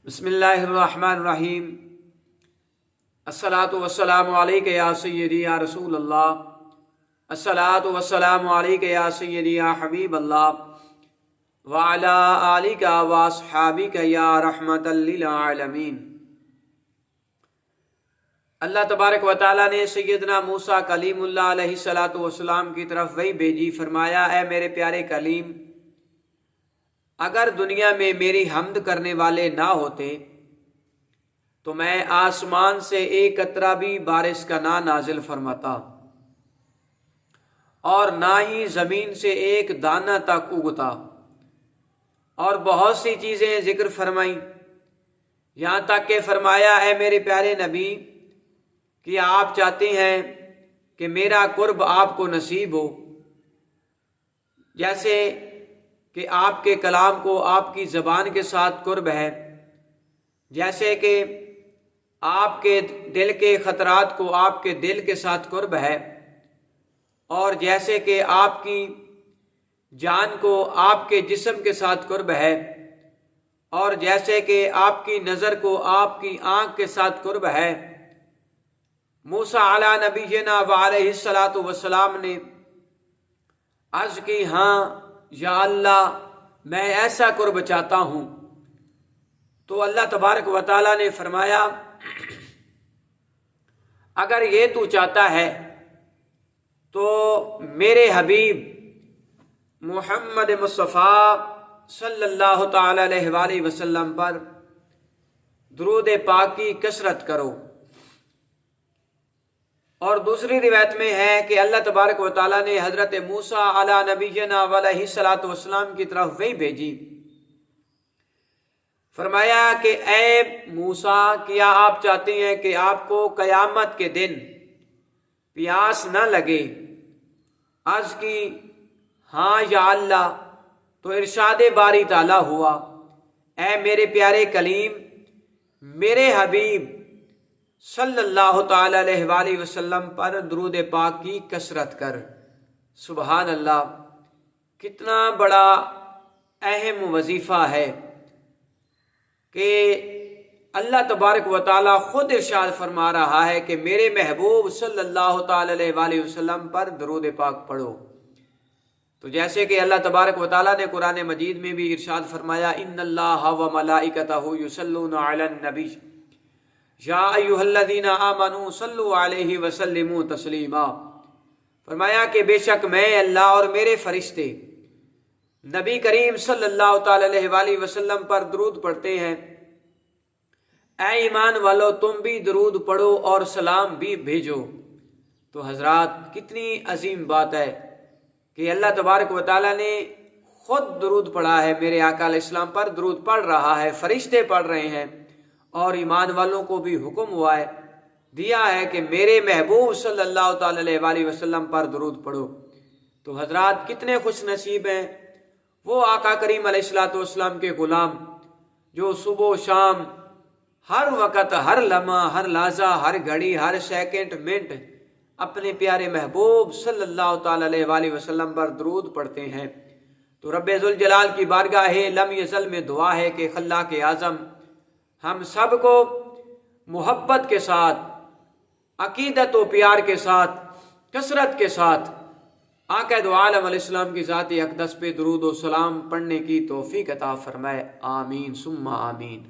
بسم اللہ الرحمن الرحیم۔ الصلاۃ والسلام علیک یا سیدی یا رسول اللہ، الصلاۃ والسلام علیک یا سیدی یا حبیب اللہ، وعلی آلک واصحابک یا رحمۃ للعالمین۔ اللہ تبارک و تعالیٰ نے سیدنا موسیٰ کلیم اللہ علیہ الصلاۃ والسلام کی طرف وحی بھیجی، فرمایا اے میرے پیارے کلیم، اگر دنیا میں میری حمد کرنے والے نہ ہوتے تو میں آسمان سے ایک قطرہ بھی بارش کا نہ نازل فرماتا اور نہ ہی زمین سے ایک دانہ تک اگتا، اور بہت سی چیزیں ذکر فرمائیں، یہاں تک کہ فرمایا اے میرے پیارے نبی کہ آپ چاہتے ہیں کہ میرا قرب آپ کو نصیب ہو، جیسے کہ آپ کے کلام کو آپ کی زبان کے ساتھ قرب ہے، جیسے کہ آپ کے دل کے خطرات کو آپ کے دل کے ساتھ قرب ہے، اور جیسے کہ آپ کی جان کو آپ کے جسم کے ساتھ قرب ہے، اور جیسے کہ آپ کی نظر کو آپ کی آنکھ کے ساتھ قرب ہے۔ موسیٰ علی نبینا وعلیہ الصلاۃ والسلام نے عرض کی، ہاں یا اللہ میں ایسا قرب چاہتا ہوں، تو اللہ تبارک و تعالیٰ نے فرمایا اگر یہ تو چاہتا ہے تو میرے حبیب محمد مصطفیٰ صلی اللہ تعالی علیہ وآلہ وسلم پر درود پاک کی کثرت کرو۔ اور دوسری روایت میں ہے کہ اللہ تبارک و تعالیٰ نے حضرت موسیٰ علی نبینا علیہ الصلاۃ والسلام کی طرف وحی بھیجی، فرمایا کہ اے موسیٰ، کیا آپ چاہتے ہیں کہ آپ کو قیامت کے دن پیاس نہ لگے؟ عرض کی ہاں یا اللہ، تو ارشاد باری تعالیٰ ہوا اے میرے پیارے کلیم، میرے حبیب صلی اللہ تعالی علیہ وآلہ وسلم پر درود پاک کی کثرت کر۔ سبحان اللہ، کتنا بڑا اہم وظیفہ ہے کہ اللہ تبارک و تعالیٰ خود ارشاد فرما رہا ہے کہ میرے محبوب صلی اللہ تعالی علیہ وآلہ وسلم پر درود پاک پڑھو۔ تو جیسے کہ اللہ تبارک و تعالیٰ نے قرآن مجید میں بھی ارشاد فرمایا، ان اللہ و ملائکتہ یصلون علی النبی یا ایھا الذین آمنوا صلوا علیہ وسلموا تسلیما۔ فرمایا کہ بے شک میں اللہ اور میرے فرشتے نبی کریم صلی اللہ تعالی علیہ وآلہ وسلم پر درود پڑھتے ہیں، اے ایمان والو تم بھی درود پڑھو اور سلام بھی بھیجو۔ تو حضرات کتنی عظیم بات ہے کہ اللہ تبارک و تعالیٰ نے خود درود پڑھا ہے، میرے آقا علیہ السلام پر درود پڑھ رہا ہے، فرشتے پڑھ رہے ہیں، اور ایمان والوں کو بھی حکم ہوا ہے، دیا ہے کہ میرے محبوب صلی اللہ تعالی علیہ وآلہ وسلم پر درود پڑھو۔ تو حضرات کتنے خوش نصیب ہیں وہ آقا کریم علیہ الصلوۃ والسلام کے غلام جو صبح و شام ہر وقت، ہر لمحہ، ہر لحظہ، ہر گھڑی، ہر سیکنڈ منٹ اپنے پیارے محبوب صلی اللہ تعالی علیہ وآلہ وسلم پر درود پڑھتے ہیں۔ تو رب ذوالجلال کی بارگاہ لم یزل میں دعا ہے کہ خلاق اعظم ہم سب کو محبت کے ساتھ، عقیدت و پیار کے ساتھ، کثرت کے ساتھ آقا دو عالم علیہ السلام کی ذات اقدس پہ درود و سلام پڑھنے کی توفیق عطا فرمائے، آمین ثم آمین۔